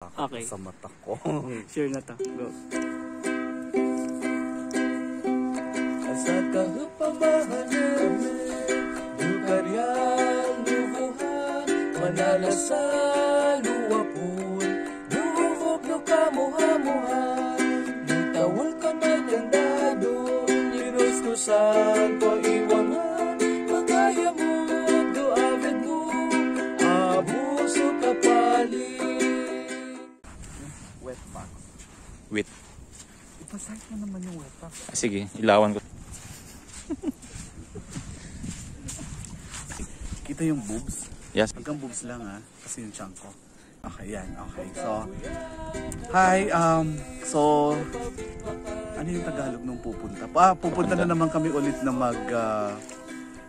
nakakakita Okay. sa mata ko. Sure na to. Go. Asa kahapamahan namin, lukaryan, lubuhan, manalasa, luwapon, luhubog, lukamuhamuhan, lutawal ka man yung dado, niros ko saan ko iwangan, magaya mo, doavid mo, abuso kapalit. Wet box. Wait. Ipasahit mo naman yung wet box. Sige, ilawan ko. Kita yung boobs? Yes. Hanggang boobs lang kasi yung chunk ko. Okay, yan. Okay. So, hi. So, ano yung Tagalog nung pupunta? Pupunta na naman kami ulit na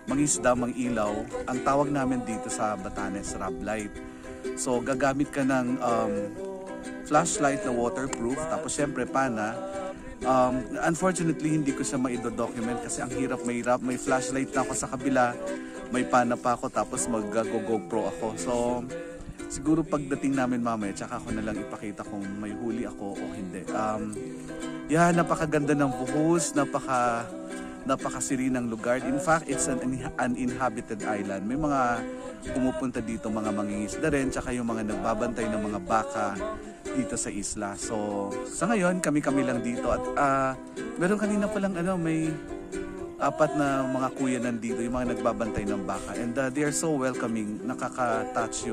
mangisda, mangilaw. Ang tawag namin dito sa Batanes, Rab Light. So, gagamit ka ng flashlight na waterproof. Tapos, syempre, pana. Unfortunately, hindi ko siya maido-document kasi ang hirap, may flashlight na ako sa kabila, may pana pa ako, tapos mag-GoPro ako. So, siguro pagdating namin mamaya, tsaka ako na lang ipakita kung may huli ako o hindi. Napakaganda ng buhos, napakasiri ng lugar. In fact, it's an uninhabited island. May mga pumupunta dito, mga mangingisda rin, tsaka yung mga nagbabantay ng mga baka dito sa isla. So, sa ngayon, kami-kami lang dito. At meron kanina palang may 4 na mga kuya nandito, yung mga nagbabantay ng baka. And they are so welcoming. Nakaka-touch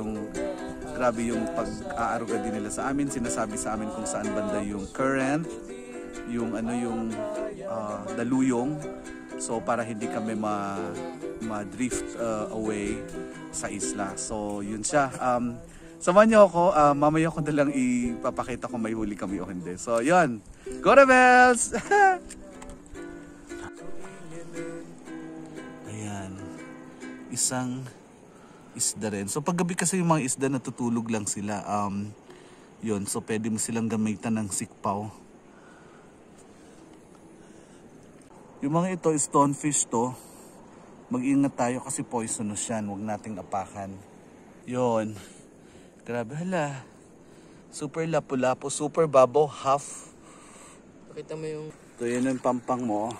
grabe yung pag-aaruga din nila sa amin. Sinasabi sa amin kung saan banda yung current, yung daluyong. So, para hindi kami ma-drift away sa isla. So, yun siya. Samahan niyo ako, mamaya ko na lang ipapakita kung may huli kami o hindi. So, yun. Go Rebels! Ayan. Isang isda rin. So, paggabi kasi yung mga isda natutulog lang sila. Yun. So, pwede mo silang gamitan ng sikpaw. Yung mga ito, stonefish to. Mag-ingat tayo kasi poisonous yan. Huwag nating apakan. Yun. Grabe, hala. Super lapu-lapu, super babaw, half. Pakita mo yung... Ito yun yung pampang mo.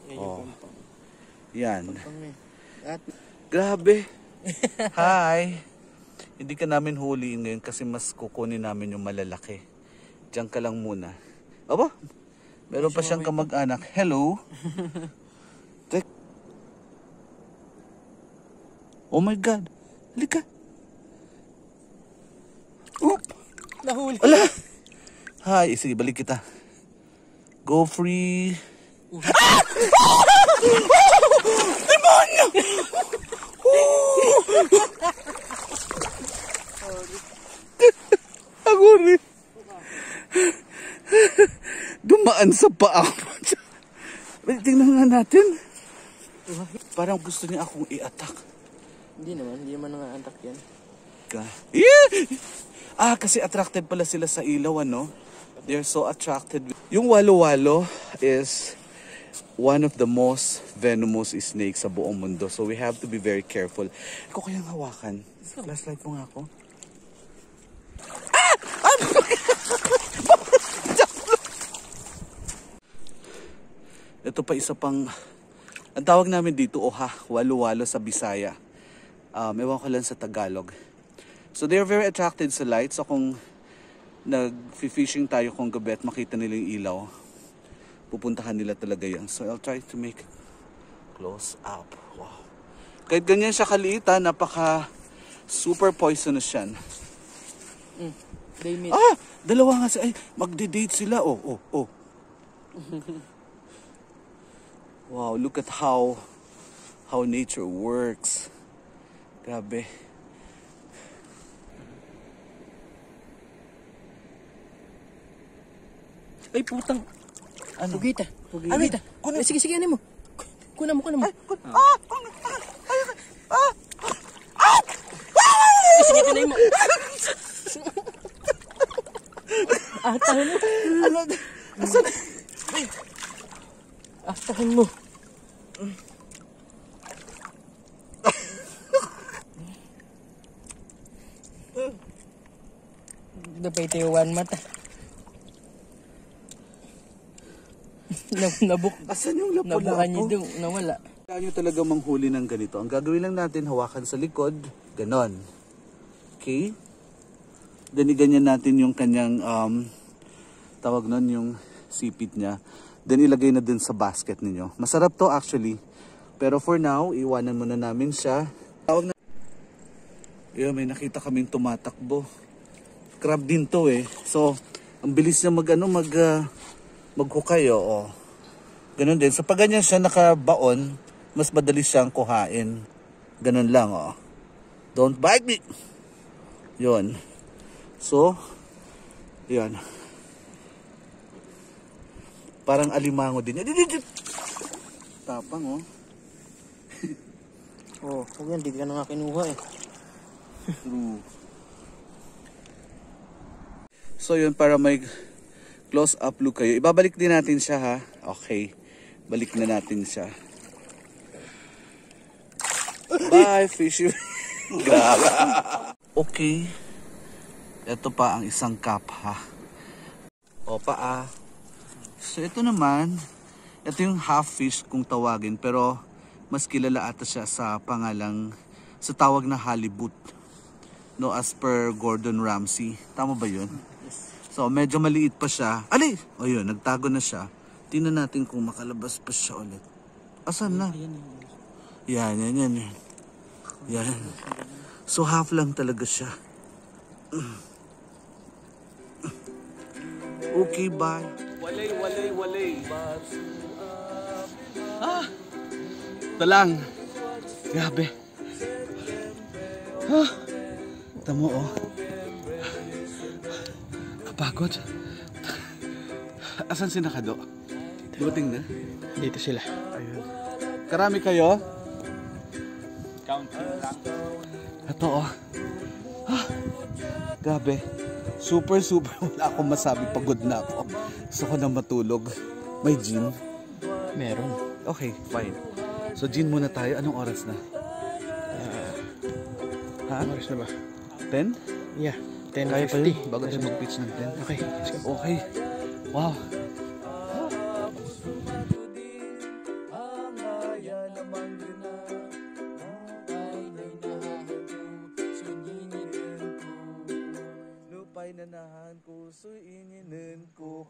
Yan yung pampang. Yan. Pampang At... Grabe. Hi. Hindi ka namin huliin ngayon kasi mas kukunin namin yung malalaki. Diyan ka lang muna. Aba, meron pa siyang kamag-anak. Hello. Oh my God. Halika. Oop! Nahuli. Ala! Hi, sige, balik kita. Go free. Ah! Demonyo! Ako rin. Dumaan sa paa. Tingnan nga natin. Parang gusto niya akong i-attack. Hindi naman nang-a-attack yan. Kasi attracted pala sila sa ilaw, ano? They're so attracted. Yung walo-walo is one of the most venomous snakes sa buong mundo. So we have to be very careful. Ikaw kayang hawakan. Flashlight mo nga ako. Ito pa isa pang, ang tawag namin dito, walo-walo sa Bisaya. Ewan ko lang sa Tagalog. So they're very attracted sa light. So kung nag-fishing tayo kung gabi at makita nila yung ilaw, pupuntahan nila talaga yan. So I'll try to make close up. Wow. Kahit ganyan siya kaliit, super poisonous yan. They meet. Dalawa nga magde-date sila. Oh. Wow, look at how nature works. Grabe. Ay, putang. Ano? Pugita. Sige, ano mo? Kuna mo. Sige, tinay mo. Tahan mo. Ano? Asan? Tahan mo. Da pa ito yung one mata. Nabuk. Asan yung Nabukan niyo lapu-lapu? doon. Nawala. Kailangan nyo talaga manghuli ng ganito. Ang gagawin lang natin, hawakan sa likod. Ganon. Okay? Then iganyan natin yung kanyang, tawag nun, yung sipit niya. Then ilagay na dun sa basket ninyo. Masarap to actually. Pero for now, iwanan muna namin siya. Tawag na. Ayun, may nakita kaming tumatakbo. Crab din to eh. So, ang bilis niya maghukay, oo. Ganun din. So, pag ganyan siya nakabaon, mas madali siyang kuhain. Ganun lang, oh. Don't bite me! Yun. So, yun. Parang alimango din. Tapang, oh. Oh, huwag yan. Di ka na nga kinuha eh. True. So, yun, para may close up look kayo. Ibabalik din natin siya, ha? Okay. Balik na natin siya. Bye, fishy. Grabe. Okay. Ito pa ang isang cup, ha? O, paa. So, ito naman, ito yung half fish kung tawagin, pero mas kilala ata siya sa pangalang, sa tawag na halibut. No, as per Gordon Ramsay. Tama ba yun? So, medyo maliit pa siya. Ali! O yun, nagtago na siya. Tingnan natin kung makalabas pa siya ulit. Asan na? Yan. Yan. So, half lang talaga siya. Okay, bye. Walay. Ah! Talang. Grabe. Ah! Tamo, oh. Kapagod. Asan si Nakado? Dumating na? Dito sila. Ayun. Karami kayo? Counting lang. Ito, oh. Ah, grabe. Super. Wala akong masabi. Pagod na ako. Gusto ko na matulog. May gin? Meron. Okay, fine. So, gin muna tayo. Anong oras na? Ha? Oras na ba? 10? Yeah. Kaya pa 10:50. yun. Bago tayo mag-pitch ng 10. Okay, let's go. Okay. Wow. Lupay na nahan ko, suinginin ko.